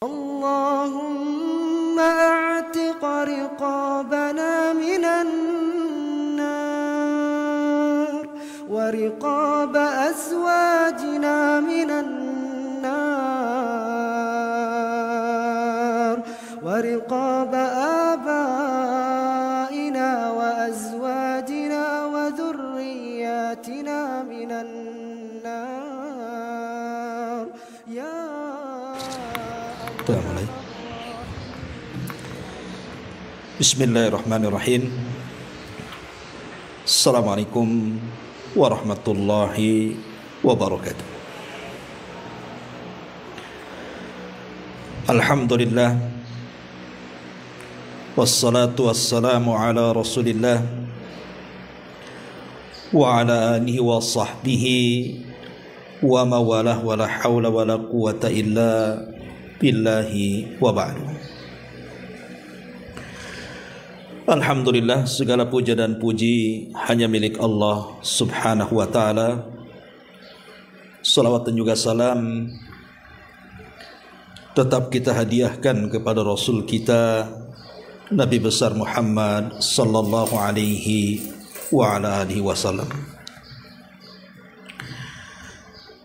اللهم أعتق رقابنا من النار ورقاب أزواجنا من النار ورقاب آبائنا وأزواجنا وذرياتنا من النار يا Bismillahirrahmanirrahim. Assalamualaikum warahmatullahi wabarakatuh. Alhamdulillah, wassalatu wassalamu ala rasulillah wa ala alihi wa sahbihi wa mawalah wa la hawla wa la quwata illa billahi wa ba'du. Alhamdulillah, segala puja dan puji hanya milik Allah subhanahu wa ta'ala. Salawat dan juga salam tetap kita hadiahkan kepada Rasul kita Nabi besar Muhammad sallallahu alaihi wa ala alihi wasallam.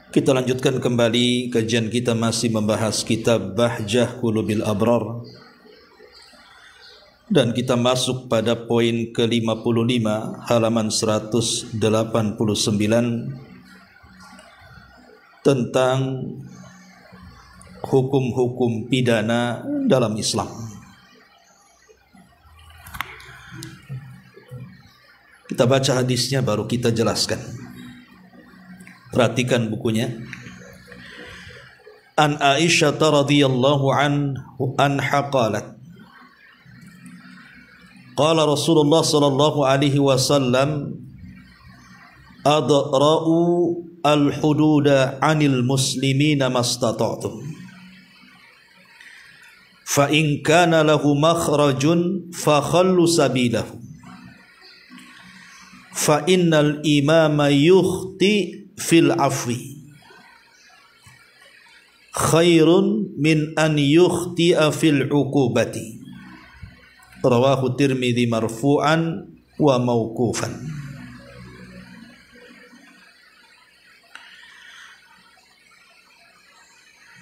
Kita lanjutkan kembali kajian kita, masih membahas kitab Bahjah Qulubil Abrar, dan kita masuk pada poin ke-55 halaman 189 tentang hukum-hukum pidana dalam Islam. Kita baca hadisnya baru kita jelaskan. Perhatikan bukunya. An Aisyah radhiyallahu anha qalat, qala Rasulullah sallallahu alaihi wasallam, adra'u al-hududa 'anil muslimina mastata'tum, fa in kana lahu makhrajun fa khallu sabilahu, fa innal imama yukhti fil afwi khairun min an yukhti'a fil 'uqubati. Rawahu Tirmidzi marfu'an wa mauqufan.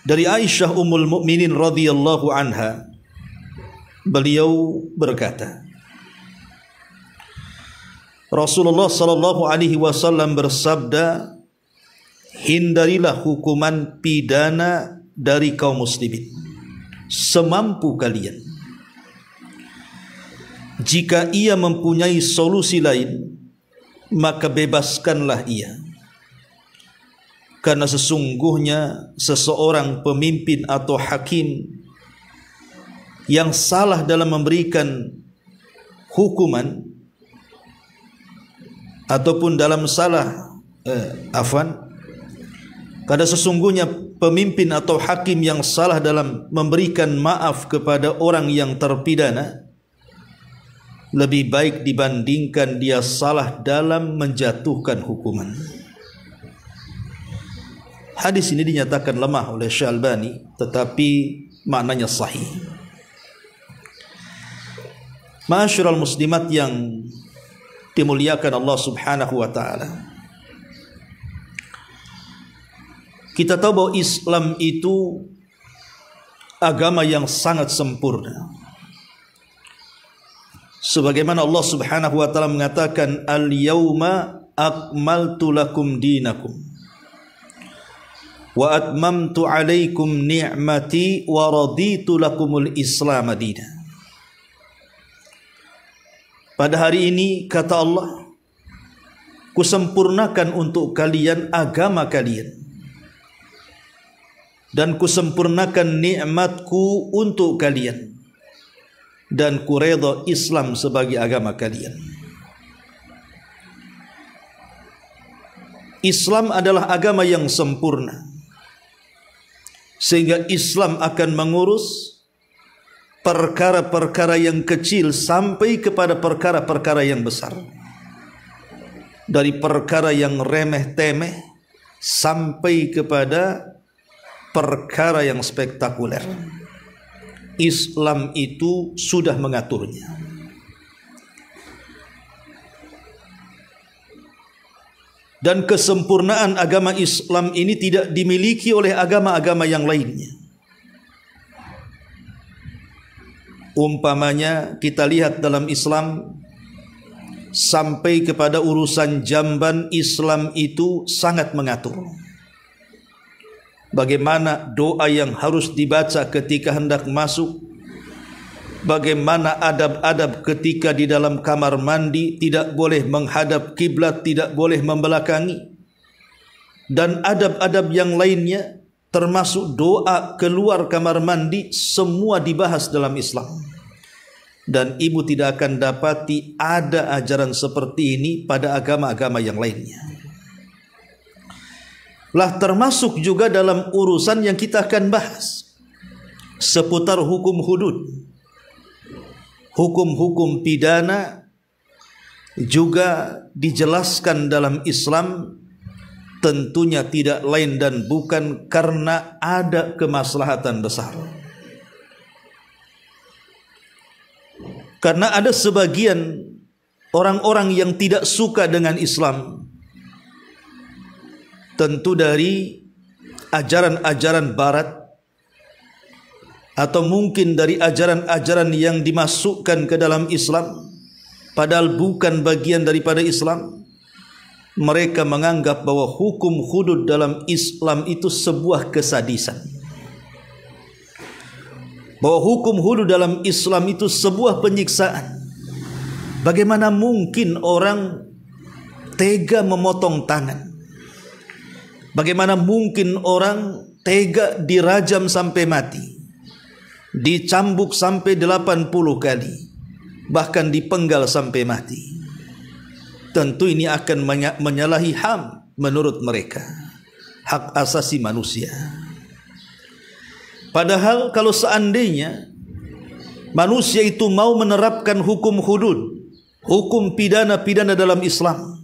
Dari Aisyah Ummul Mukminin radhiyallahu anha, beliau berkata, Rasulullah sallallahu alaihi wasallam bersabda, hindarilah hukuman pidana dari kaum muslimin semampu kalian. Jika ia mempunyai solusi lain, maka bebaskanlah ia. Karena sesungguhnya seseorang pemimpin atau hakim yang salah dalam memberikan hukuman ataupun dalam karena sesungguhnya pemimpin atau hakim yang salah dalam memberikan maaf kepada orang yang terpidana lebih baik dibandingkan dia salah dalam menjatuhkan hukuman. Hadis ini dinyatakan lemah oleh Syekh Albani, tetapi maknanya sahih. Ma'asyiral muslimat yang dimuliakan Allah subhanahu wa ta'ala, kita tahu bahwa Islam itu agama yang sangat sempurna. Sebagaimana Allah subhanahu wa ta'ala mengatakan, al-yawma akmaltu lakum dinakum wa atmamtu alaikum ni'mati wa raditu lakumul islam madina. Pada hari ini, kata Allah, kusempurnakan untuk kalian agama kalian, dan kusempurnakan nikmatku untuk kalian, dan kuredha Islam sebagai agama kalian. Islam adalah agama yang sempurna, sehingga Islam akan mengurus perkara-perkara yang kecil sampai kepada perkara-perkara yang besar, dari perkara yang remeh-temeh sampai kepada perkara yang spektakuler. Islam itu sudah mengaturnya. Dan kesempurnaan agama Islam ini tidak dimiliki oleh agama-agama yang lainnya. Umpamanya kita lihat dalam Islam, sampai kepada urusan jamban, Islam itu sangat mengatur. Bagaimana doa yang harus dibaca ketika hendak masuk, bagaimana adab-adab ketika di dalam kamar mandi, tidak boleh menghadap kiblat, tidak boleh membelakangi, dan adab-adab yang lainnya, termasuk doa keluar kamar mandi, semua dibahas dalam Islam. Dan ibu tidak akan dapati ada ajaran seperti ini pada agama-agama yang lainnya. Lah termasuk juga dalam urusan yang kita akan bahas seputar hukum hudud, hukum-hukum pidana juga dijelaskan dalam Islam, tentunya tidak lain dan bukan karena ada kemaslahatan besar. Karena ada sebagian orang-orang yang tidak suka dengan Islam, tentu dari ajaran-ajaran barat, atau mungkin dari ajaran-ajaran yang dimasukkan ke dalam Islam, padahal bukan bagian daripada Islam. Mereka menganggap bahwa hukum hudud dalam Islam itu sebuah kesadisan, bahwa hukum hudud dalam Islam itu sebuah penyiksaan. Bagaimana mungkin orang tega memotong tangan? Bagaimana mungkin orang tega dirajam sampai mati, dicambuk sampai 80 kali, bahkan dipenggal sampai mati? Tentu ini akan menyalahi HAM menurut mereka, hak asasi manusia. Padahal kalau seandainya manusia itu mau menerapkan hukum hudud, hukum pidana-pidana dalam Islam,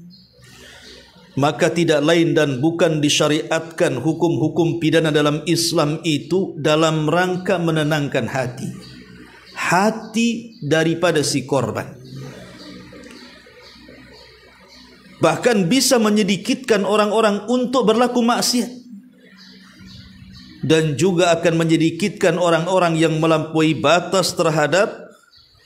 maka tidak lain dan bukan disyariatkan hukum-hukum pidana dalam Islam itu dalam rangka menenangkan hati daripada si korban. Bahkan bisa menyedikitkan orang-orang untuk berlaku maksiat, dan juga akan menyedikitkan orang-orang yang melampaui batas terhadap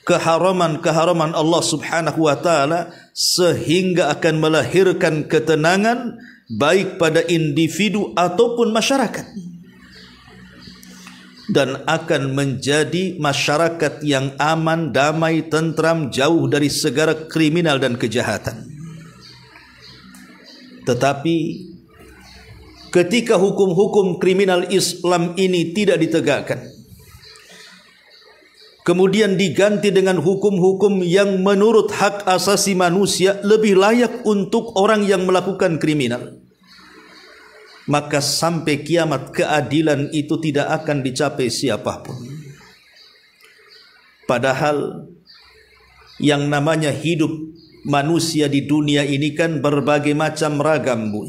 keharaman-keharaman Allah Subhanahu wa taala, sehingga akan melahirkan ketenangan baik pada individu ataupun masyarakat, dan akan menjadi masyarakat yang aman, damai, tentram, jauh dari segala kriminal dan kejahatan. Tetapi ketika hukum-hukum kriminal Islam ini tidak ditegakkan, kemudian diganti dengan hukum-hukum yang menurut hak asasi manusia lebih layak untuk orang yang melakukan kriminal, maka sampai kiamat keadilan itu tidak akan dicapai siapapun. Padahal yang namanya hidup manusia di dunia ini kan berbagai macam ragam, Bu.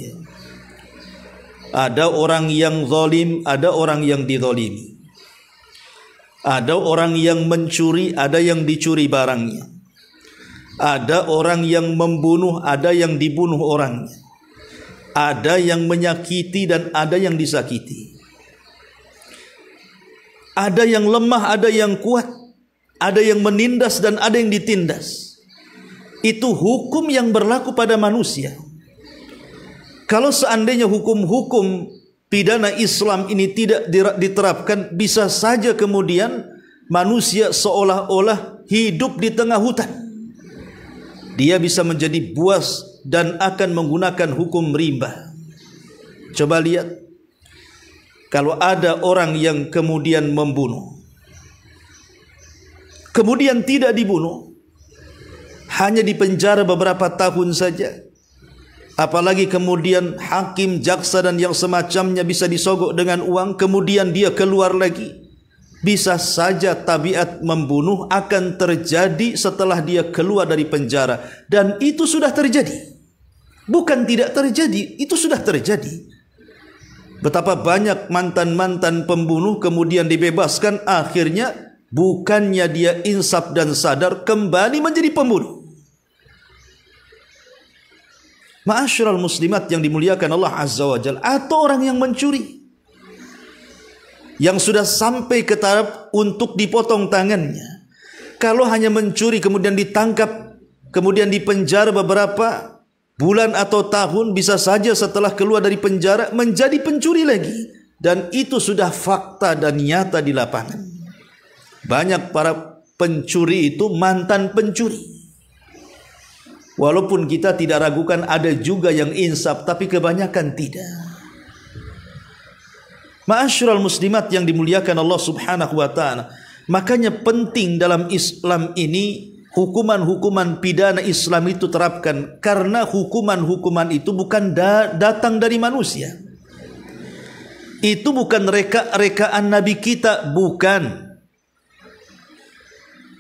Ada orang yang zalim, ada orang yang dizalimi. Ada orang yang mencuri, ada yang dicuri barangnya. Ada orang yang membunuh, ada yang dibunuh orangnya. Ada yang menyakiti dan ada yang disakiti. Ada yang lemah, ada yang kuat. Ada yang menindas dan ada yang ditindas. Itu hukum yang berlaku pada manusia. Kalau seandainya hukum-hukum pidana Islam ini tidak diterapkan, bisa saja kemudian manusia seolah-olah hidup di tengah hutan. Dia bisa menjadi buas dan akan menggunakan hukum rimba. Coba lihat, kalau ada orang yang kemudian membunuh, kemudian tidak dibunuh, hanya dipenjara beberapa tahun saja, apalagi kemudian hakim, jaksa dan yang semacamnya bisa disogok dengan uang, kemudian dia keluar lagi, bisa saja tabiat membunuh akan terjadi setelah dia keluar dari penjara. Dan itu sudah terjadi, bukan tidak terjadi, itu sudah terjadi. Betapa banyak mantan-mantan pembunuh kemudian dibebaskan, akhirnya bukannya dia insaf dan sadar, kembali menjadi pembunuh. Ma'asyiral muslimat yang dimuliakan Allah Azza wa Jalla, atau orang yang mencuri, yang sudah sampai ke taraf untuk dipotong tangannya. Kalau hanya mencuri kemudian ditangkap, kemudian dipenjara beberapa bulan atau tahun, bisa saja setelah keluar dari penjara menjadi pencuri lagi. Dan itu sudah fakta dan nyata di lapangan. Banyak para pencuri itu mantan pencuri. Walaupun kita tidak ragukan ada juga yang insaf, tapi kebanyakan tidak. Ma'asyiral muslimat yang dimuliakan Allah Subhanahu wa taala, makanya penting dalam Islam ini hukuman-hukuman pidana Islam itu terapkan, karena hukuman-hukuman itu bukan datang dari manusia. Itu bukan reka-rekaan Nabi kita, bukan.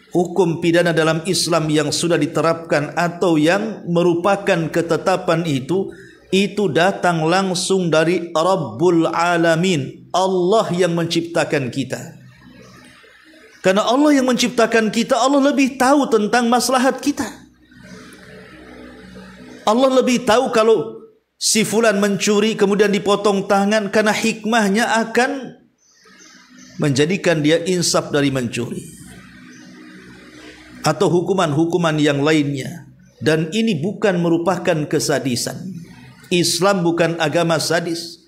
Hukum pidana dalam Islam yang sudah diterapkan atau yang merupakan ketetapan itu datang langsung dari Rabbul Alamin, Allah yang menciptakan kita. Karena Allah yang menciptakan kita, Allah lebih tahu tentang maslahat kita. Allah lebih tahu kalau si fulan mencuri kemudian dipotong tangan, karena hikmahnya akan menjadikan dia insaf dari mencuri. Atau hukuman-hukuman yang lainnya. Dan ini bukan merupakan kesadisan. Islam bukan agama sadis.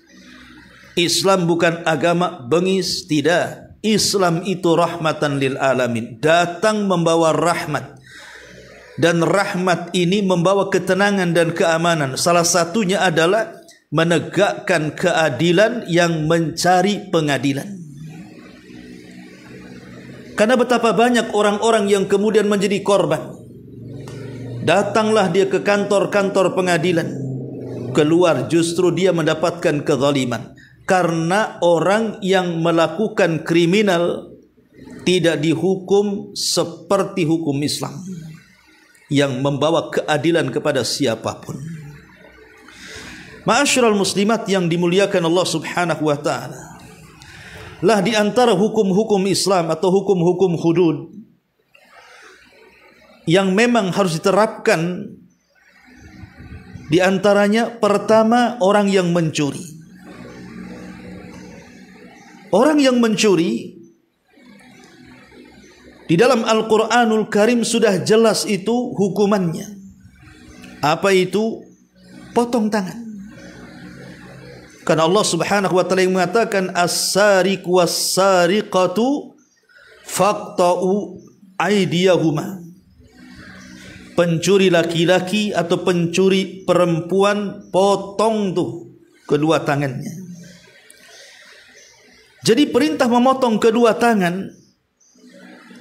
Islam bukan agama bengis, tidak. Islam itu rahmatan lil alamin, datang membawa rahmat. Dan rahmat ini membawa ketenangan dan keamanan. Salah satunya adalah menegakkan keadilan yang mencari pengadilan. Karena betapa banyak orang-orang yang kemudian menjadi korban. Datanglah dia ke kantor-kantor pengadilan, keluar justru dia mendapatkan kezaliman. Karena orang yang melakukan kriminal tidak dihukum seperti hukum Islam, yang membawa keadilan kepada siapapun. Ma'asyiral muslimat yang dimuliakan Allah Subhanahu wa taala, lah di antara hukum-hukum Islam atau hukum-hukum hudud yang memang harus diterapkan, di antaranya pertama, orang yang mencuri. Orang yang mencuri di dalam Al-Qur'anul Karim sudah jelas itu hukumannya. Apa itu? Potong tangan. Karena Allah Subhanahu wa taala yang mengatakan as-sariqu was-sariqatu faqta'u aydiyahuma. Pencuri laki-laki atau pencuri perempuan, potong tuh kedua tangannya. Jadi perintah memotong kedua tangan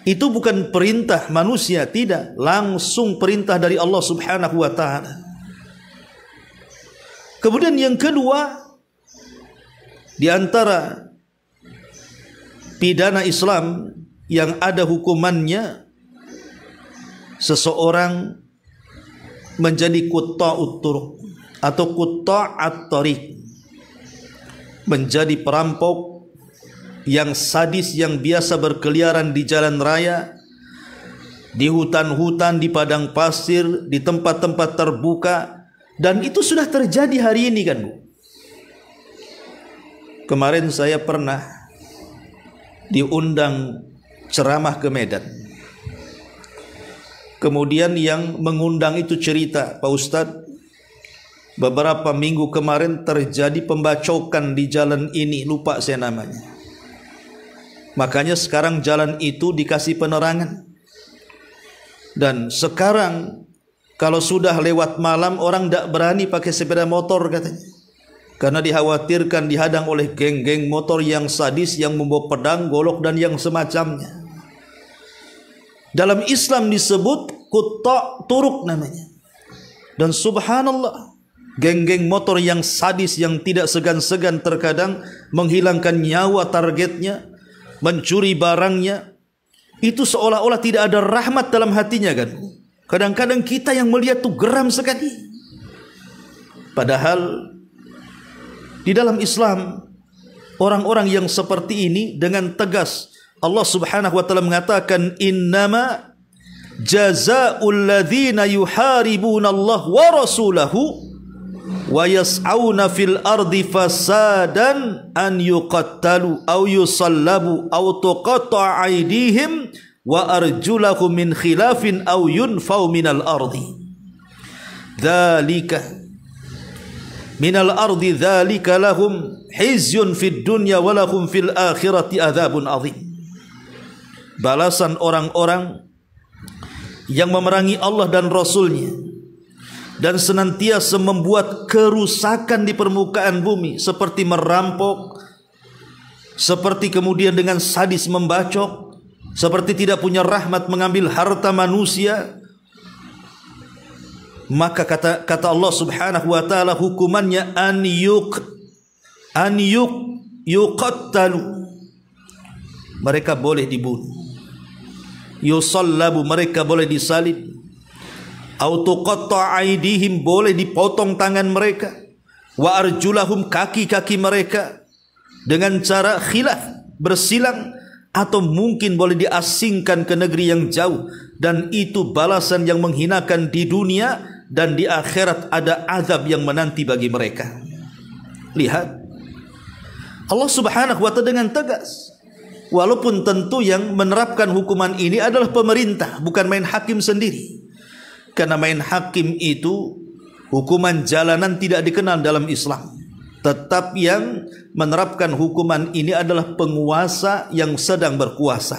itu bukan perintah manusia, tidak, langsung perintah dari Allah Subhanahu wa taala. Kemudian yang kedua, di antara pidana Islam yang ada hukumannya, seseorang menjadi qutta'ut turuq atau qutta'at thariq, menjadi perampok yang sadis, yang biasa berkeliaran di jalan raya, di hutan-hutan, di padang pasir, di tempat-tempat terbuka. Dan itu sudah terjadi hari ini kan, Bu? Kemarin saya pernah diundang ceramah ke Medan. Kemudian yang mengundang itu cerita, Pak Ustadz, beberapa minggu kemarin terjadi pembacokan di jalan ini, lupa saya namanya. Makanya sekarang jalan itu dikasih penerangan. Dan sekarang kalau sudah lewat malam, orang tidak berani pakai sepeda motor katanya. Karena dikhawatirkan dihadang oleh geng-geng motor yang sadis, yang membawa pedang, golok, dan yang semacamnya. Dalam Islam disebut qutta' turuq namanya. Dan subhanallah, geng-geng motor yang sadis, yang tidak segan-segan terkadang menghilangkan nyawa targetnya, mencuri barangnya, itu seolah-olah tidak ada rahmat dalam hatinya kan. Kadang-kadang kita yang melihat tuh geram sekali. Padahal di dalam Islam, orang-orang yang seperti ini dengan tegas Allah Subhanahu wa taala mengatakan innama jazaa'ul ladzina yuharibuna Allah wa rasulahu wa yas'auna fil ardi fasadan an yuqattalu aw yusallabu aw tuqatta'a aydihim wa arjulahum min khilafin aw yunfaw minal ardi dzalika minal ardi dzalika lahum hizyun fid dunya wa lahum fil akhirati adzabun adzim. Balasan orang-orang yang memerangi Allah dan Rasul-Nya dan senantiasa membuat kerusakan di permukaan bumi, seperti merampok, seperti kemudian dengan sadis membacok, seperti tidak punya rahmat mengambil harta manusia, maka kata Allah Subhanahu wa taala hukumannya an yuqattalu, mereka boleh dibunuh, yusallabu, mereka boleh disalib, au tuqatta aydihim, boleh dipotong tangan mereka, wa arjulahum, kaki-kaki mereka dengan cara khilaf, bersilang, atau mungkin boleh diasingkan ke negeri yang jauh, dan itu balasan yang menghinakan di dunia, dan di akhirat ada azab yang menanti bagi mereka. Lihat Allah Subhanahu wa taala dengan tegas. Walaupun tentu yang menerapkan hukuman ini adalah pemerintah, bukan main hakim sendiri. Karena main hakim itu hukuman jalanan tidak dikenal dalam Islam. Tetap yang menerapkan hukuman ini adalah penguasa yang sedang berkuasa.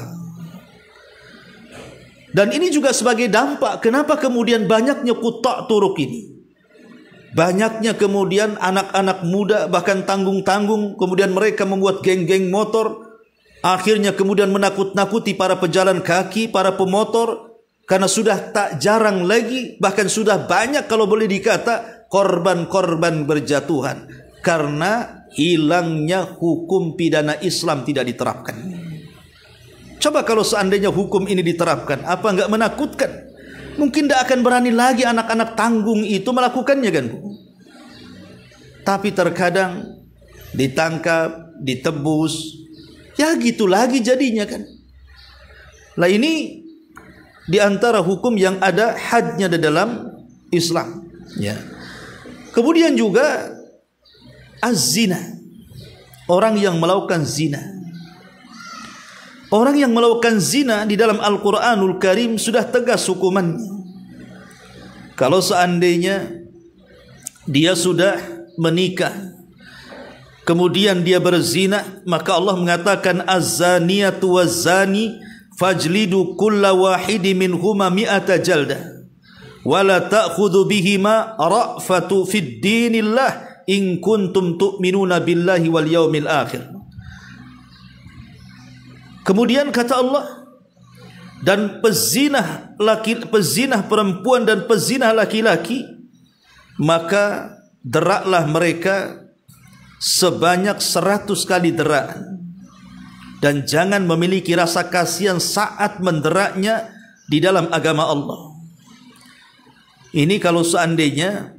Dan ini juga sebagai dampak kenapa kemudian banyaknya kutak turuk ini. Banyaknya kemudian anak-anak muda, bahkan tanggung-tanggung, kemudian mereka membuat geng-geng motor. Akhirnya kemudian menakut-nakuti para pejalan kaki, para pemotor, karena sudah tak jarang lagi, bahkan sudah banyak kalau boleh dikata korban-korban berjatuhan karena hilangnya hukum pidana Islam tidak diterapkan. Coba kalau seandainya hukum ini diterapkan, apa enggak menakutkan? Mungkin tidak akan berani lagi anak-anak tanggung itu melakukannya, kan? Tapi terkadang ditangkap, ditebus, ya gitu lagi jadinya, kan. Lah ini di antara hukum yang ada hadnya di dalam Islam, ya. Kemudian juga az-zina, orang yang melakukan zina. Orang yang melakukan zina di dalam Al-Quranul Karim sudah tegas hukumannya. Kalau seandainya dia sudah menikah, kemudian dia berzina, maka Allah mengatakan az-zaniyatu waz-zani fajlidu kulla wahidi minhuma mi'ata jaldah wala ta'khudhu bihima ra'fatu fid dinillah in kuntum tu'minuna billahi wal yaumil akhir. Kemudian kata Allah, dan pezinah perempuan dan pezinah laki-laki, maka deraklah mereka sebanyak 100 kali deraan, dan jangan memiliki rasa kasihan saat menderaknya di dalam agama Allah. Ini kalau seandainya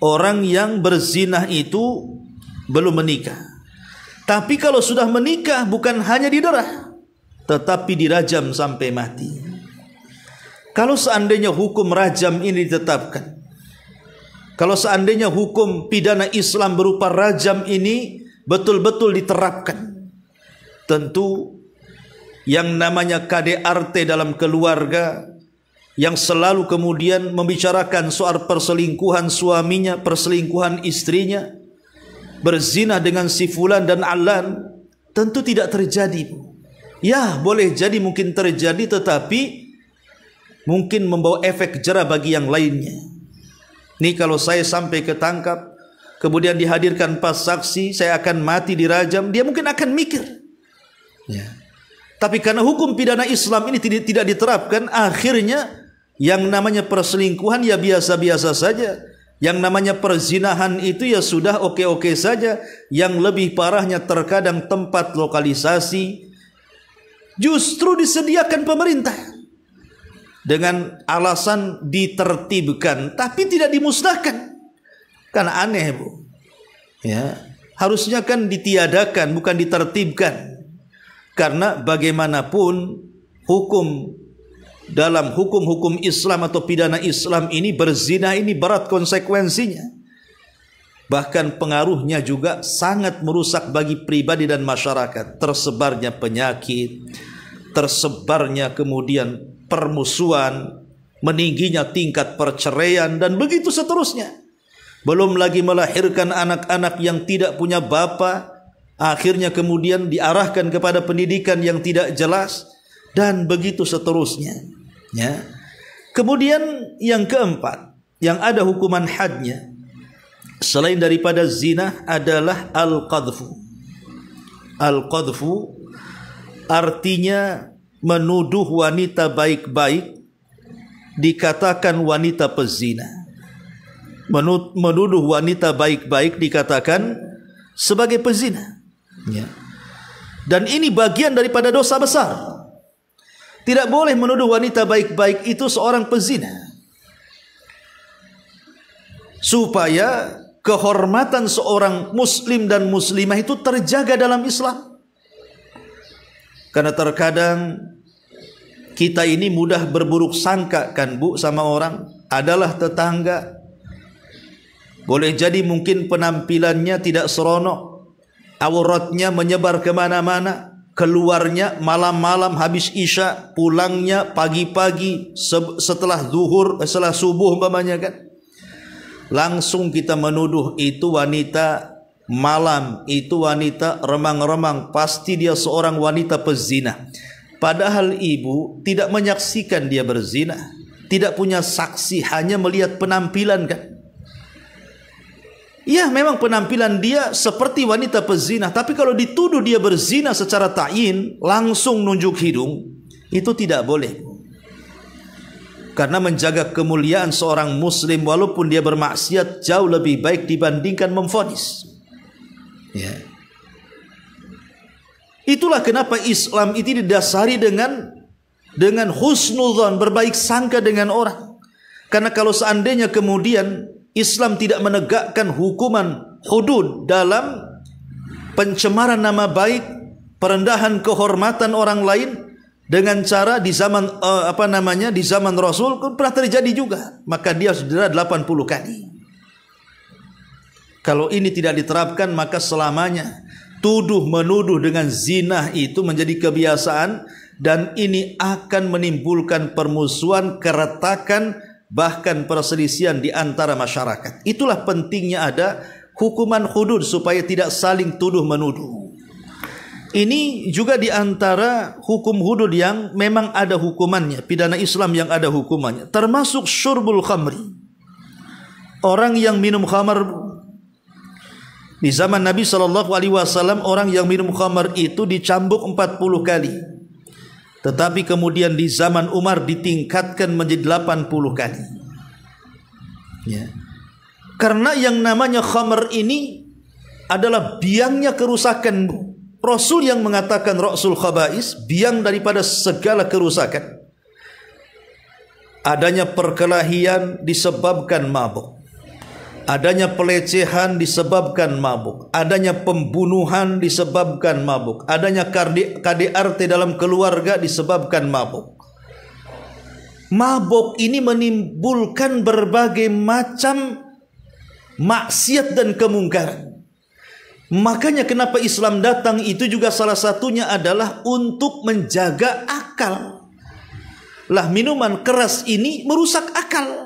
orang yang berzinah itu belum menikah. Tapi kalau sudah menikah bukan hanya diderah, tetapi dirajam sampai mati. Kalau seandainya hukum rajam ini ditetapkan, kalau seandainya hukum pidana Islam berupa rajam ini betul-betul diterapkan, tentu yang namanya KDRT dalam keluarga, yang selalu kemudian membicarakan soal perselingkuhan suaminya, perselingkuhan istrinya, berzina dengan si fulan dan alan, tentu tidak terjadi. Ya, boleh jadi mungkin terjadi, tetapi mungkin membawa efek jera bagi yang lainnya. Nih, kalau saya sampai ketangkap, kemudian dihadirkan pas saksi, saya akan mati dirajam, dia mungkin akan mikir, ya. Tapi karena hukum pidana Islam ini tidak diterapkan, akhirnya yang namanya perselingkuhan ya biasa-biasa saja. Yang namanya perzinahan itu ya sudah oke-oke saja. Yang lebih parahnya terkadang tempat lokalisasi justru disediakan pemerintah dengan alasan ditertibkan, tapi tidak dimusnahkan. Karena aneh, Bu. Ya, harusnya kan ditiadakan, bukan ditertibkan. Karena bagaimanapun dalam hukum-hukum Islam atau pidana Islam ini, berzina ini berat konsekuensinya. Bahkan pengaruhnya juga sangat merusak bagi pribadi dan masyarakat. Tersebarnya penyakit, tersebarnya kemudian permusuhan, meningginya tingkat perceraian, dan begitu seterusnya. Belum lagi melahirkan anak-anak yang tidak punya bapa, akhirnya kemudian diarahkan kepada pendidikan yang tidak jelas, dan begitu seterusnya. Ya. Kemudian yang keempat, yang ada hukuman hadnya selain daripada zina adalah al-qadhfu. Al-qadhfu artinya menuduh wanita baik-baik dikatakan wanita pezina. Menuduh wanita baik-baik dikatakan sebagai pezina. Ya. Dan ini bagian daripada dosa besar. Tidak boleh menuduh wanita baik-baik itu seorang pezina, supaya kehormatan seorang muslim dan muslimah itu terjaga dalam Islam. Karena terkadang kita ini mudah berburuk sangka kan Bu sama orang, adalah tetangga. Boleh jadi mungkin penampilannya tidak seronok, auratnya menyebar kemana-mana, keluarnya malam-malam habis isya, pulangnya pagi-pagi setelah zuhur, setelah subuh umpamanya kan. Langsung kita menuduh itu wanita malam, itu wanita remang-remang, pasti dia seorang wanita pezina. Padahal ibu tidak menyaksikan dia berzina, tidak punya saksi, hanya melihat penampilan kan. Ya, memang penampilan dia seperti wanita pezina, tapi kalau dituduh dia berzina secara ta'yin, langsung nunjuk hidung, itu tidak boleh. Karena menjaga kemuliaan seorang muslim walaupun dia bermaksiat jauh lebih baik dibandingkan memvonis. Ya. Itulah kenapa Islam itu didasari dengan husnudzon, berbaik sangka dengan orang. Karena kalau seandainya kemudian Islam tidak menegakkan hukuman hudud dalam pencemaran nama baik, perendahan kehormatan orang lain dengan cara di zaman di zaman Rasul pernah terjadi juga, maka dia sudah 80 kali. Kalau ini tidak diterapkan, maka selamanya tuduh menuduh dengan zina itu menjadi kebiasaan, dan ini akan menimbulkan permusuhan, keretakan, bahkan perselisihan di antara masyarakat. Itulah pentingnya ada hukuman hudud supaya tidak saling tuduh menuduh. Ini juga di antara hukum hudud yang memang ada hukumannya, pidana Islam yang ada hukumannya, termasuk syurbul khamri. Orang yang minum khamar di zaman Nabi SAW, orang yang minum khamar itu dicambuk 40 kali. Tetapi kemudian di zaman Umar ditingkatkan menjadi 80 kali. Ya. Karena yang namanya khamr ini adalah biangnya kerusakan. Rasul yang mengatakan ra'sul khaba'is, biang daripada segala kerusakan. Adanya perkelahian disebabkan mabuk. Adanya pelecehan disebabkan mabuk, adanya pembunuhan disebabkan mabuk, adanya KDRT dalam keluarga disebabkan mabuk. Mabuk ini menimbulkan berbagai macam maksiat dan kemungkaran. Makanya kenapa Islam datang itu juga salah satunya adalah untuk menjaga akal. Lah minuman keras ini merusak akal.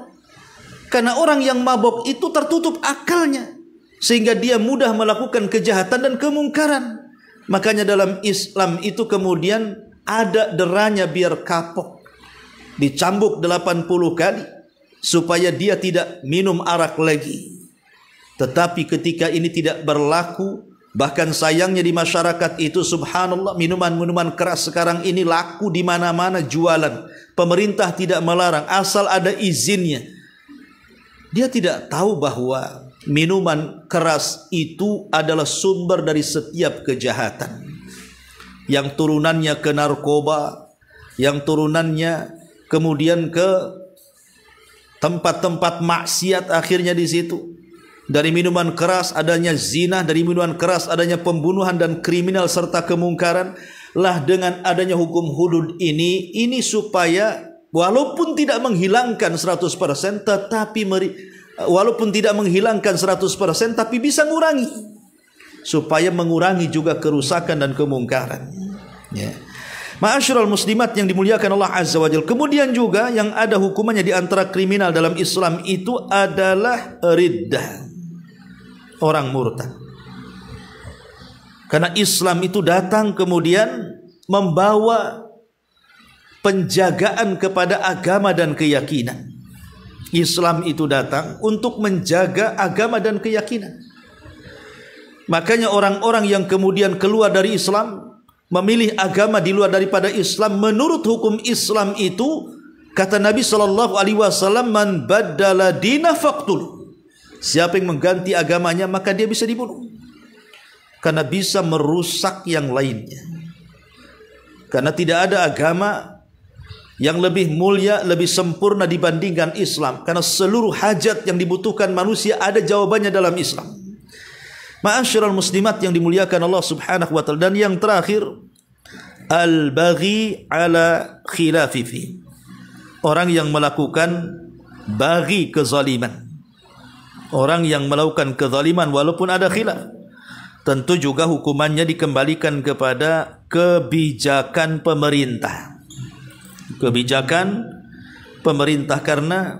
Karena orang yang mabuk itu tertutup akalnya, sehingga dia mudah melakukan kejahatan dan kemungkaran. Makanya dalam Islam itu kemudian ada deranya biar kapok, dicambuk 80 kali supaya dia tidak minum arak lagi. Tetapi ketika ini tidak berlaku, bahkan sayangnya di masyarakat itu subhanallah, minuman-minuman keras sekarang ini laku di mana-mana jualan. Pemerintah tidak melarang asal ada izinnya. Dia tidak tahu bahwa minuman keras itu adalah sumber dari setiap kejahatan. Yang turunannya ke narkoba, yang turunannya kemudian ke tempat-tempat maksiat akhirnya di situ. Dari minuman keras adanya zina, dari minuman keras adanya pembunuhan dan kriminal serta kemungkaran. lah dengan adanya hukum hudud ini supaya walaupun tidak menghilangkan 100%, tetapi walaupun tidak menghilangkan 100%, tapi bisa mengurangi, supaya mengurangi juga kerusakan dan kemungkaran. Ya. Ma'asyiral muslimat yang dimuliakan Allah Azza wa Jalla. Kemudian juga yang ada hukumannya di antara kriminal dalam Islam itu adalah riddah, orang murtad. Karena Islam itu datang kemudian membawa penjagaan kepada agama dan keyakinan. Islam itu datang untuk menjaga agama dan keyakinan. Makanya orang-orang yang kemudian keluar dari Islam, memilih agama di luar daripada Islam, menurut hukum Islam itu, kata Nabi SAW, man baddala dina faqtul. Siapa yang mengganti agamanya, maka dia bisa dibunuh. Karena bisa merusak yang lainnya. Karena tidak ada agama yang lebih mulia, lebih sempurna dibandingkan Islam. Karena seluruh hajat yang dibutuhkan manusia ada jawabannya dalam Islam. Ma'asyiral muslimat yang dimuliakan Allah Subhanahu wa taala. Dan yang terakhir, al-baghi ala khilafifi. Orang yang melakukan baghi, kezaliman. Orang yang melakukan kezaliman walaupun ada khilaf. Tentu juga hukumannya dikembalikan kepada kebijakan pemerintah. Kebijakan pemerintah, karena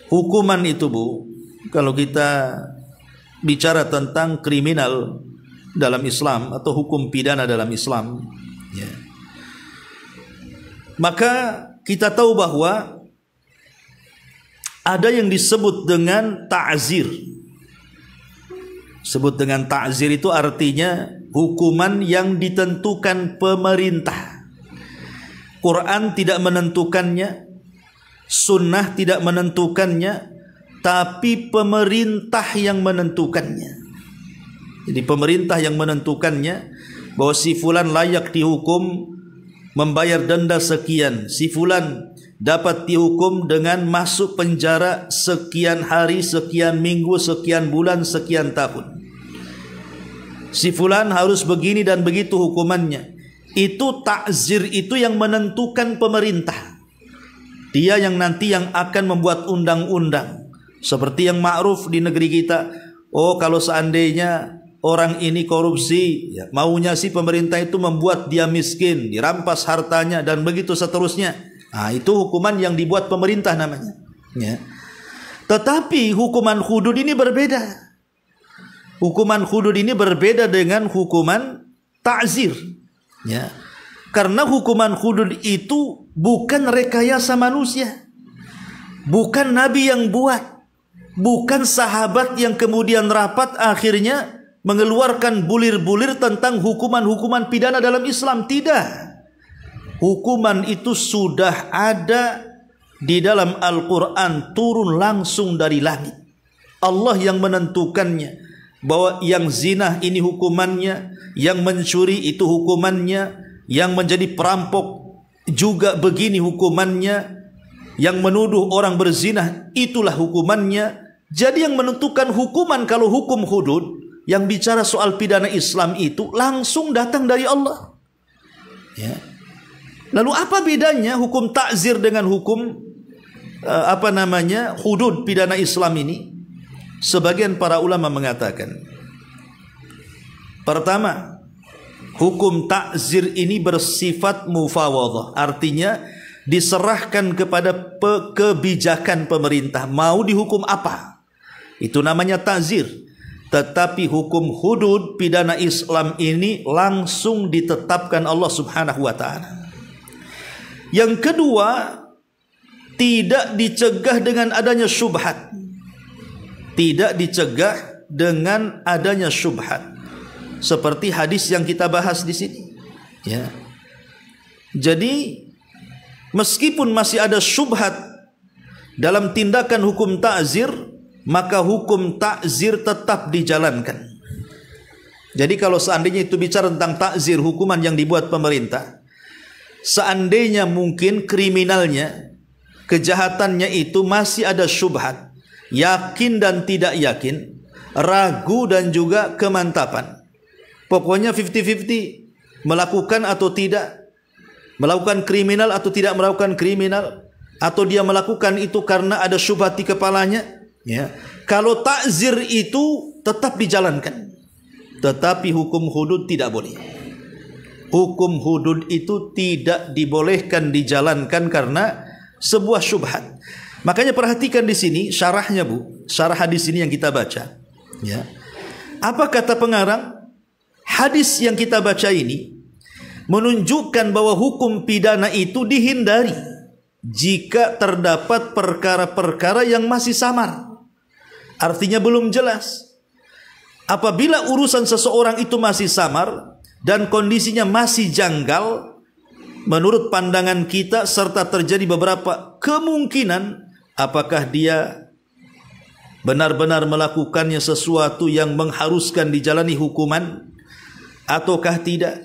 hukuman itu, Bu, kalau kita bicara tentang kriminal dalam Islam atau hukum pidana dalam Islam, ya, maka kita tahu bahwa ada yang disebut dengan ta'zir. Sebut dengan ta'zir itu artinya hukuman yang ditentukan pemerintah. Quran tidak menentukannya, sunnah tidak menentukannya, tapi pemerintah yang menentukannya. Jadi pemerintah yang menentukannya, bahwa si fulan layak dihukum membayar denda sekian, si fulan dapat dihukum dengan masuk penjara sekian hari, sekian minggu, sekian bulan, sekian tahun. Si fulan harus begini dan begitu hukumannya. Itu ta'zir, itu yang menentukan pemerintah. Dia yang nanti yang akan membuat undang-undang. Seperti yang ma'ruf di negeri kita. Oh, kalau seandainya orang ini korupsi, ya, maunya si pemerintah itu membuat dia miskin, dirampas hartanya dan begitu seterusnya. Nah, itu hukuman yang dibuat pemerintah namanya. Ya. Tetapi hukuman hudud ini berbeda. Hukuman hudud ini berbeda dengan hukuman ta'zir. Ya. Karena hukuman hudud itu bukan rekayasa manusia. Bukan Nabi yang buat. Bukan sahabat yang kemudian rapat akhirnya mengeluarkan bulir-bulir tentang hukuman-hukuman pidana dalam Islam. Tidak. Hukuman itu sudah ada di dalam Al-Quran, turun langsung dari langit. Allah yang menentukannya, bahwa yang zina ini hukumannya, yang mencuri itu hukumannya, yang menjadi perampok juga begini hukumannya, yang menuduh orang berzina itulah hukumannya. Jadi yang menentukan hukuman, kalau hukum hudud yang bicara soal pidana Islam itu langsung datang dari Allah. Ya. Lalu apa bedanya hukum ta'zir dengan hukum hudud pidana Islam ini? Sebagian para ulama mengatakan, pertama, hukum ta'zir ini bersifat mufawadhah, artinya diserahkan kepada kebijakan pemerintah, mau dihukum apa, itu namanya ta'zir. Tetapi hukum hudud pidana Islam ini langsung ditetapkan Allah Subhanahu wa taala. Yang kedua, tidak dicegah dengan adanya syubhat. Tidak dicegah dengan adanya syubhat. Seperti hadis yang kita bahas di sini. Ya. Jadi meskipun masih ada syubhat dalam tindakan hukum ta'zir, maka hukum ta'zir tetap dijalankan. Jadi kalau seandainya itu bicara tentang ta'zir, hukuman yang dibuat pemerintah, seandainya mungkin kriminalnya, kejahatannya itu masih ada syubhat, yakin dan tidak yakin, ragu dan juga kemantapan, pokoknya 50-50, melakukan atau tidak, melakukan kriminal atau tidak melakukan kriminal, atau dia melakukan itu karena ada syubhat di kepalanya, ya. Kalau takzir itu tetap dijalankan, tetapi hukum hudud tidak boleh. Hukum hudud itu tidak dibolehkan dijalankan karena sebuah syubhat. Makanya perhatikan di sini syarahnya, Bu. Syarah hadis ini yang kita baca. Ya. Apa kata pengarang? Hadis yang kita baca ini menunjukkan bahwa hukum pidana itu dihindari jika terdapat perkara-perkara yang masih samar. Artinya belum jelas. Apabila urusan seseorang itu masih samar dan kondisinya masih janggal menurut pandangan kita, serta terjadi beberapa kemungkinan apakah dia benar-benar melakukannya sesuatu yang mengharuskan dijalani hukuman ataukah tidak,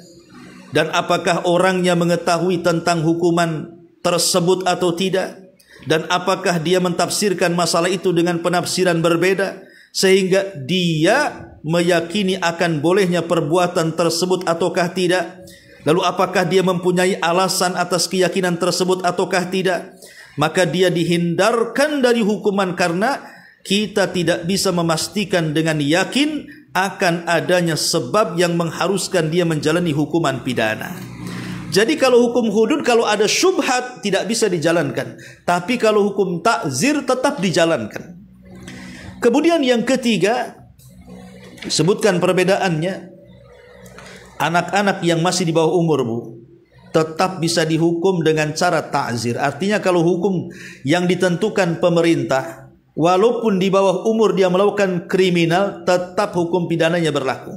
dan apakah orangnya mengetahui tentang hukuman tersebut atau tidak, dan apakah dia mentafsirkan masalah itu dengan penafsiran berbeda sehingga dia meyakini akan bolehnya perbuatan tersebut ataukah tidak, lalu apakah dia mempunyai alasan atas keyakinan tersebut ataukah tidak, maka dia dihindarkan dari hukuman karena kita tidak bisa memastikan dengan yakin akan adanya sebab yang mengharuskan dia menjalani hukuman pidana. Jadi kalau hukum hudud, kalau ada syubhat tidak bisa dijalankan, tapi kalau hukum takzir tetap dijalankan. Kemudian yang ketiga, sebutkan perbedaannya. Anak-anak yang masih di bawah umur, Bu, tetap bisa dihukum dengan cara ta'zir. Artinya kalau hukum yang ditentukan pemerintah, walaupun di bawah umur dia melakukan kriminal, tetap hukum pidananya berlaku.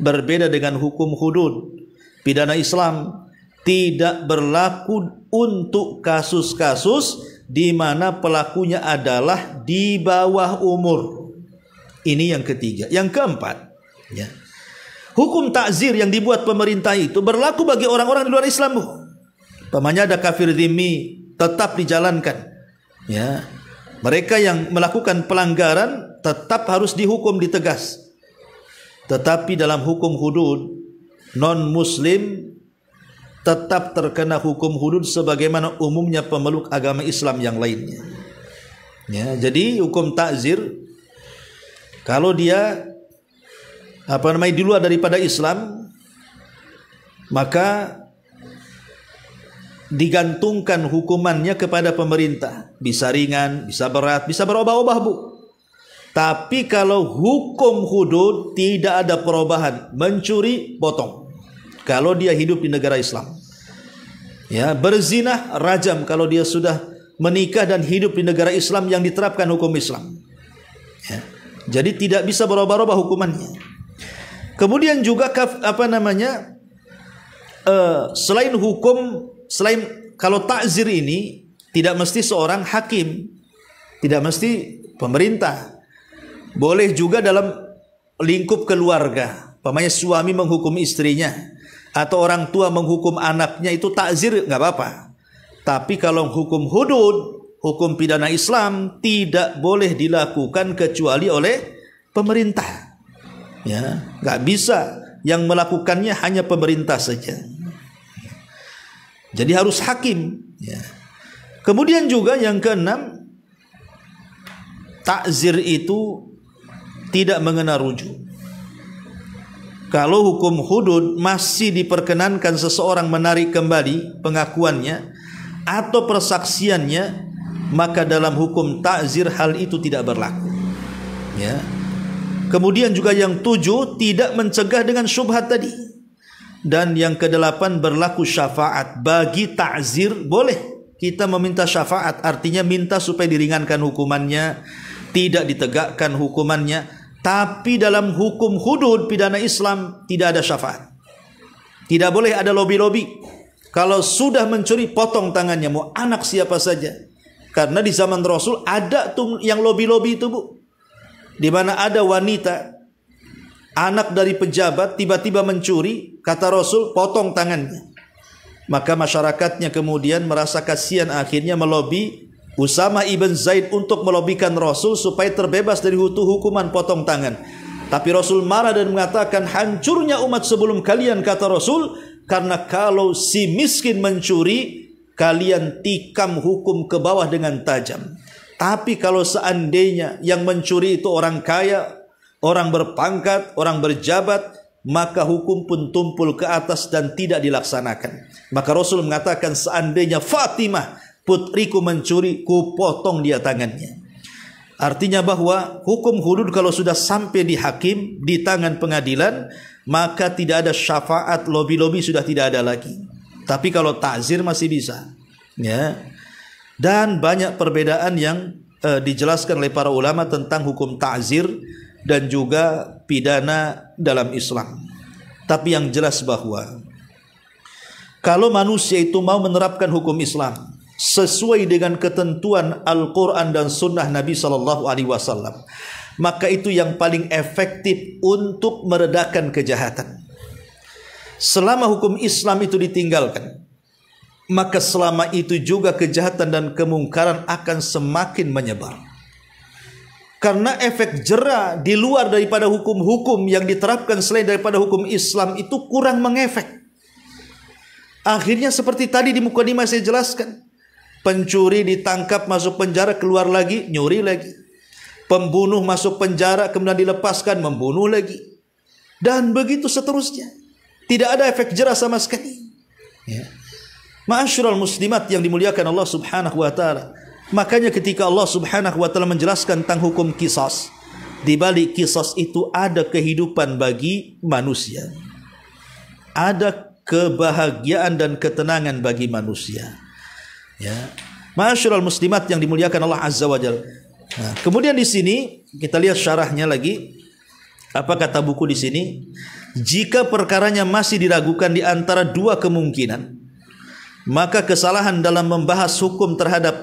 Berbeda dengan hukum hudud. Pidana Islam tidak berlaku untuk kasus-kasus di mana pelakunya adalah di bawah umur. Ini yang ketiga. Yang keempat, ya. Hukum takzir yang dibuat pemerintah itu berlaku bagi orang-orang di luar Islam, Bu. Umpamanya ada kafir dhimmi, tetap dijalankan. Ya. Mereka yang melakukan pelanggaran tetap harus dihukum, ditegas. Tetapi dalam hukum hudud, non-muslim tetap terkena hukum hudud sebagaimana umumnya pemeluk agama Islam yang lainnya. Ya, jadi hukum takzir kalau dia di luar daripada Islam, maka digantungkan hukumannya kepada pemerintah. Bisa ringan, bisa berat, bisa berubah-ubah, Bu. Tapi kalau hukum hudud tidak ada perubahan. Mencuri, potong. Kalau dia hidup di negara Islam. Ya, berzina, rajam kalau dia sudah menikah dan hidup di negara Islam yang diterapkan hukum Islam. Ya. Jadi tidak bisa berubah-ubah hukumannya. Kemudian juga selain hukum, selain kalau takzir ini tidak mesti seorang hakim, tidak mesti pemerintah, boleh juga dalam lingkup keluarga. Umpamanya suami menghukum istrinya atau orang tua menghukum anaknya, itu takzir nggak apa-apa. Tapi kalau hukum hudud, hukum pidana Islam tidak boleh dilakukan kecuali oleh pemerintah. Ya, nggak bisa, yang melakukannya hanya pemerintah saja. Jadi harus hakim. Ya. Kemudian juga yang keenam, takzir itu tidak mengenal rujuk. Kalau hukum hudud masih diperkenankan seseorang menarik kembali pengakuannya atau persaksiannya, maka dalam hukum takzir hal itu tidak berlaku. Ya. Kemudian juga yang 7, tidak mencegah dengan syubhat tadi. Dan yang ke-8, berlaku syafaat. Bagi ta'zir boleh kita meminta syafaat, artinya minta supaya diringankan hukumannya, tidak ditegakkan hukumannya. Tapi dalam hukum hudud pidana Islam tidak ada syafaat. Tidak boleh ada lobby-lobby. Kalau sudah mencuri, potong tangannya, mau anak siapa saja. Karena di zaman Rasul ada tuh yang lobby-lobby itu, Bu. Di mana ada wanita, anak dari pejabat, tiba-tiba mencuri, kata Rasul, potong tangannya. Maka masyarakatnya kemudian merasa kasihan, akhirnya melobi Usama ibn Zaid untuk melobikan Rasul supaya terbebas dari hukuman potong tangan. Tapi Rasul marah dan mengatakan, hancurnya umat sebelum kalian, kata Rasul, karena kalau si miskin mencuri, kalian tikam hukum ke bawah dengan tajam. Tapi kalau seandainya yang mencuri itu orang kaya, orang berpangkat, orang berjabat, maka hukum pun tumpul ke atas dan tidak dilaksanakan. Maka Rasul mengatakan, seandainya Fatimah putriku mencuri, ku potong dia tangannya. Artinya bahwa hukum hudud kalau sudah sampai di hakim, di tangan pengadilan, maka tidak ada syafaat, lobi-lobi sudah tidak ada lagi. Tapi kalau ta'zir masih bisa, ya. Dan banyak perbedaan yang dijelaskan oleh para ulama tentang hukum ta'zir dan juga pidana dalam Islam. Tapi yang jelas bahwa kalau manusia itu mau menerapkan hukum Islam sesuai dengan ketentuan Al-Quran dan Sunnah Nabi SAW, maka itu yang paling efektif untuk meredakan kejahatan. Selama hukum Islam itu ditinggalkan, maka selama itu juga kejahatan dan kemungkaran akan semakin menyebar. Karena efek jera di luar daripada hukum-hukum yang diterapkan selain daripada hukum Islam itu kurang mengefek. Akhirnya seperti tadi di mukadimah saya jelaskan, pencuri ditangkap masuk penjara, keluar lagi nyuri lagi. Pembunuh masuk penjara kemudian dilepaskan membunuh lagi. Dan begitu seterusnya. Tidak ada efek jera sama sekali. Ya. Ma'asyiral muslimat yang dimuliakan Allah Subhanahu wa taala. Makanya ketika Allah Subhanahu wa taala menjelaskan tentang hukum qisas, di balik qisas itu ada kehidupan bagi manusia. Ada kebahagiaan dan ketenangan bagi manusia. Ya, ma'asyiral muslimat yang dimuliakan Allah Azza wa Jalla. Nah, kemudian di sini kita lihat syarahnya lagi. Apa kata buku di sini? Jika perkaranya masih diragukan di antara dua kemungkinan, maka kesalahan dalam membahas hukum terhadap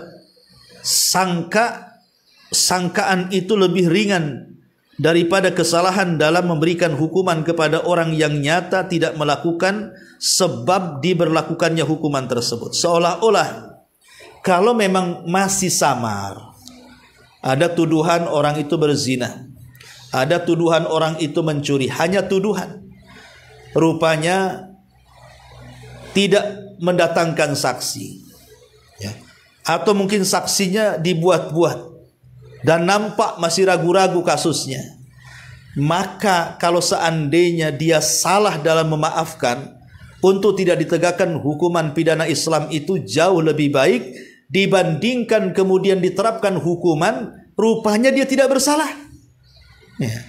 sangkaan itu lebih ringan daripada kesalahan dalam memberikan hukuman kepada orang yang nyata tidak melakukan sebab diberlakukannya hukuman tersebut. Seolah-olah kalau memang masih samar, ada tuduhan orang itu berzina, ada tuduhan orang itu mencuri, hanya tuduhan, rupanya tidak mendatangkan saksi, ya. Atau mungkin saksinya dibuat-buat dan nampak masih ragu-ragu kasusnya, maka kalau seandainya dia salah dalam memaafkan untuk tidak ditegakkan hukuman pidana Islam, itu jauh lebih baik dibandingkan kemudian diterapkan hukuman rupanya dia tidak bersalah, ya.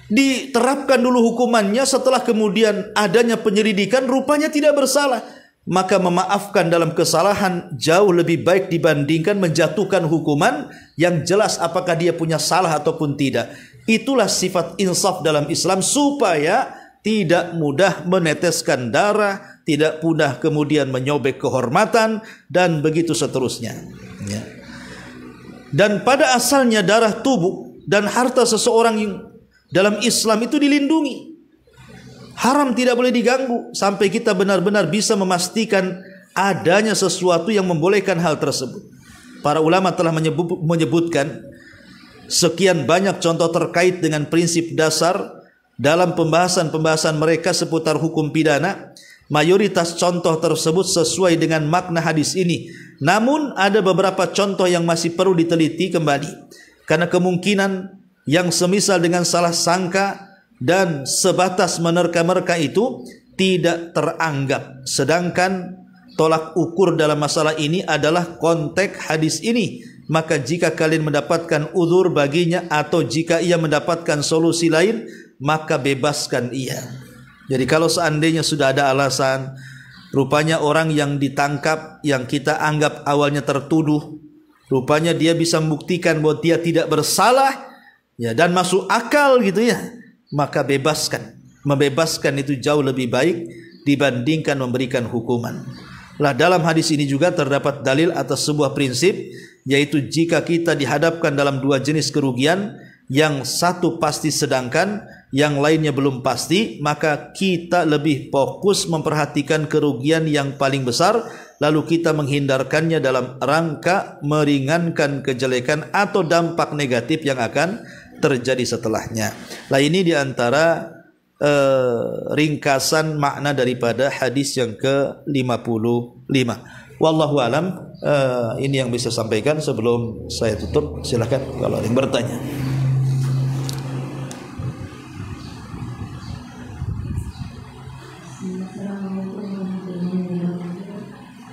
Diterapkan dulu hukumannya, setelah kemudian adanya penyelidikan rupanya tidak bersalah, maka memaafkan dalam kesalahan jauh lebih baik dibandingkan menjatuhkan hukuman yang jelas apakah dia punya salah ataupun tidak. Itulah sifat insaf dalam Islam, supaya tidak mudah meneteskan darah, tidak mudah kemudian menyobek kehormatan, dan begitu seterusnya, ya. Dan pada asalnya darah tubuh dan harta seseorang yang dalam Islam itu dilindungi, haram, tidak boleh diganggu sampai kita benar-benar bisa memastikan adanya sesuatu yang membolehkan hal tersebut. Para ulama telah menyebutkan sekian banyak contoh terkait dengan prinsip dasar dalam pembahasan-pembahasan mereka seputar hukum pidana. Mayoritas contoh tersebut sesuai dengan makna hadis ini. Namun ada beberapa contoh yang masih perlu diteliti kembali, karena kemungkinan yang semisal dengan salah sangka dan sebatas menerka-nerka itu tidak teranggap. Sedangkan tolak ukur dalam masalah ini adalah konteks hadis ini. Maka jika kalian mendapatkan uzur baginya, atau jika ia mendapatkan solusi lain, maka bebaskan ia. Jadi kalau seandainya sudah ada alasan, rupanya orang yang ditangkap, yang kita anggap awalnya tertuduh, rupanya dia bisa membuktikan bahwa dia tidak bersalah, ya, dan masuk akal gitu ya, maka bebaskan. Membebaskan itu jauh lebih baik dibandingkan memberikan hukuman. Lah dalam hadis ini juga terdapat dalil atas sebuah prinsip, yaitu jika kita dihadapkan dalam dua jenis kerugian, yang satu pasti sedangkan yang lainnya belum pasti, maka kita lebih fokus memperhatikan kerugian yang paling besar, lalu kita menghindarkannya dalam rangka meringankan kejelekan atau dampak negatif yang akan terjadi setelahnya. Nah, ini diantara ringkasan makna daripada hadis yang ke-55. Wallahu alam, ini yang bisa sampaikan. Sebelum saya tutup, silakan kalau ada yang bertanya.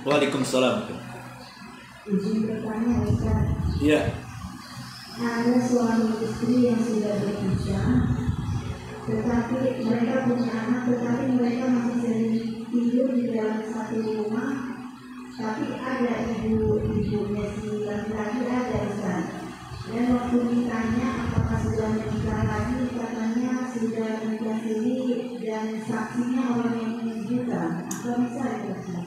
Waalaikumsalam. Izin bertanya, Ustaz. Iya. Ada suami istri yang sudah berpisah, tetapi mereka punya anak, tetapi mereka masih sering tidur di dalam satu rumah. Tapi ada ibunya si laki-laki ada, Ustaz. Dan waktu ditanya apakah sudah menikah lagi, katanya sudah menikah sendiri dan saksinya orang yang ini juga. Apa bisa itu, Ustaz?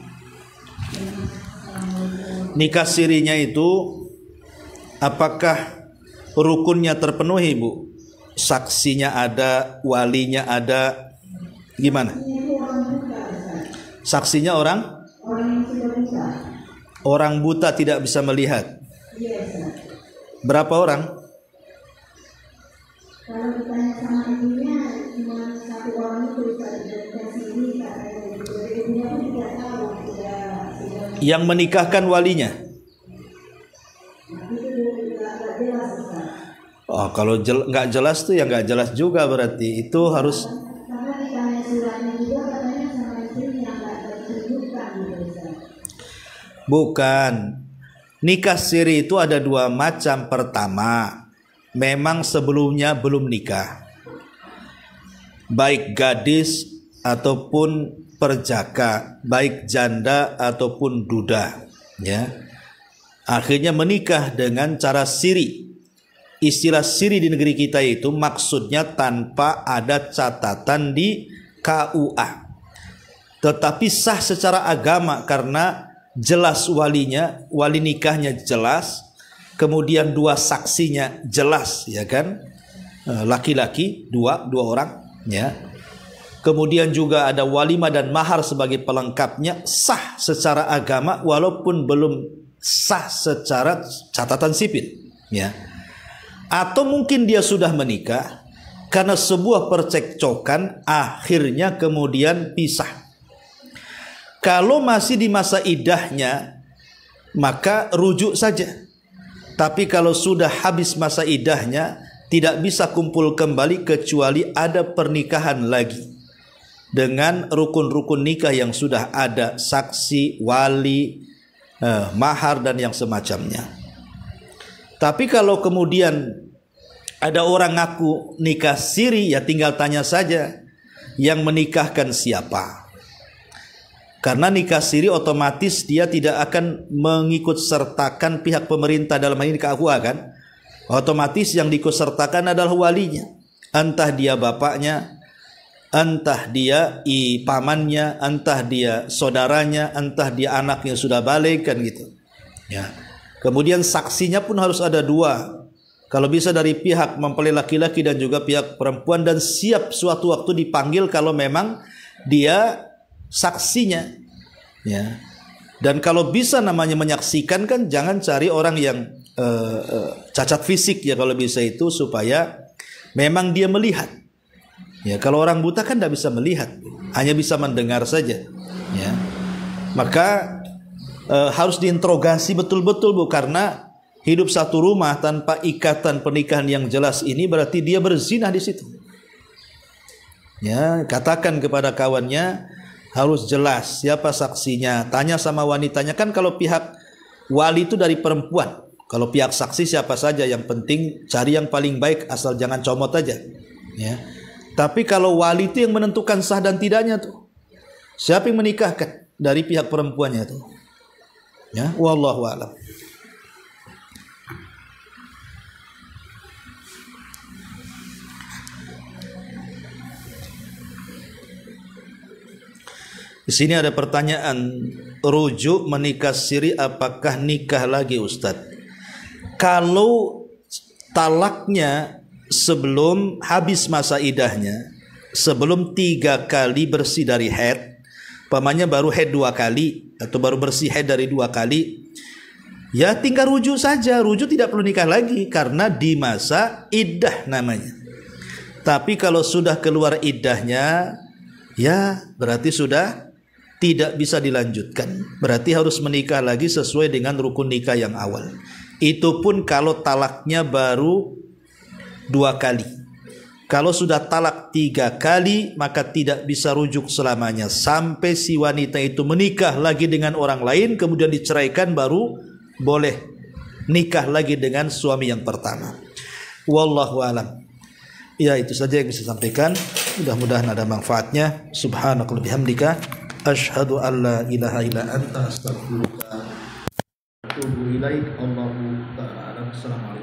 Nikah sirinya itu apakah rukunnya terpenuhi, Bu? Saksinya ada, walinya ada, gimana? Saksinya orang buta tidak bisa melihat. Berapa orang? Kalau ditanya sama ibunya, cuma satu orang itu dari sini, ibunya pun tidak tahu sudah. Yang menikahkan walinya? Oh, kalau nggak jelas tuh ya nggak jelas juga, berarti itu harus. Karena ditanya suratnya juga katanya sama istrinya nggak tertunjukkan gitu. Bukan. Nikah siri itu ada dua macam. Pertama, memang sebelumnya belum nikah, baik gadis ataupun perjaka, baik janda ataupun duda, ya. Akhirnya menikah dengan cara siri. Istilah siri di negeri kita itu maksudnya tanpa ada catatan di KUA, tetapi sah secara agama karena jelas walinya, wali nikahnya jelas, kemudian dua saksinya jelas, ya kan, laki-laki dua orang, ya. Kemudian juga ada walimah dan mahar sebagai pelengkapnya, sah secara agama walaupun belum sah secara catatan sipil, ya. Atau mungkin dia sudah menikah karena sebuah percekcokan akhirnya kemudian pisah. Kalau masih di masa iddahnya maka rujuk saja. Tapi kalau sudah habis masa iddahnya tidak bisa kumpul kembali kecuali ada pernikahan lagi dengan rukun-rukun nikah yang sudah ada, saksi, wali, mahar dan yang semacamnya. Tapi kalau kemudian ada orang ngaku nikah siri, ya tinggal tanya saja yang menikahkan siapa. Karena nikah siri otomatis dia tidak akan mengikut sertakan pihak pemerintah, dalam hal ini KUA kan. Otomatis yang diikut sertakan adalah walinya. Entah dia bapaknya, entah dia pamannya, entah dia saudaranya, entah dia anaknya sudah balik kan gitu. Ya. Kemudian saksinya pun harus ada dua. Kalau bisa dari pihak mempelai laki-laki dan juga pihak perempuan, dan siap suatu waktu dipanggil kalau memang dia saksinya, ya. Dan kalau bisa namanya menyaksikan kan jangan cari orang yang cacat fisik, ya kalau bisa itu supaya memang dia melihat. Ya, kalau orang buta kan tidak bisa melihat, hanya bisa mendengar saja, ya. Maka harus diinterogasi betul-betul, Bu, karena hidup satu rumah tanpa ikatan pernikahan yang jelas ini berarti dia berzina di situ. Ya, katakan kepada kawannya harus jelas siapa saksinya, tanya sama wanitanya. Kan kalau pihak wali itu dari perempuan, kalau pihak saksi siapa saja, yang penting cari yang paling baik asal jangan comot aja, ya. Tapi kalau wali itu yang menentukan sah dan tidaknya tuh, siapa yang menikahkan dari pihak perempuannya tuh, ya. Wallahu a'lam. Di sini ada pertanyaan, rujuk menikah siri apakah nikah lagi, Ustadz? Kalau talaknya sebelum habis masa iddahnya, sebelum 3 kali bersih dari haid, pamannya baru haid 2 kali atau baru bersih haid dari 2 kali, ya tinggal rujuk saja. Rujuk tidak perlu nikah lagi karena di masa iddah namanya. Tapi kalau sudah keluar iddahnya, ya berarti sudah tidak bisa dilanjutkan. Berarti harus menikah lagi sesuai dengan rukun nikah yang awal. Itu pun kalau talaknya baru 2 kali. Kalau sudah talak 3 kali, maka tidak bisa rujuk selamanya. Sampai si wanita itu menikah lagi dengan orang lain, kemudian diceraikan, baru boleh nikah lagi dengan suami yang pertama. Wallahu alam. Ya, itu saja yang bisa sampaikan. Mudah-mudahan ada manfaatnya. Subhanakallahumma bihamdika asyhadu an la ilaha illa anta astaghfiruka wa atubu ilaik. Allahu ta'ala. Assalamualaikum.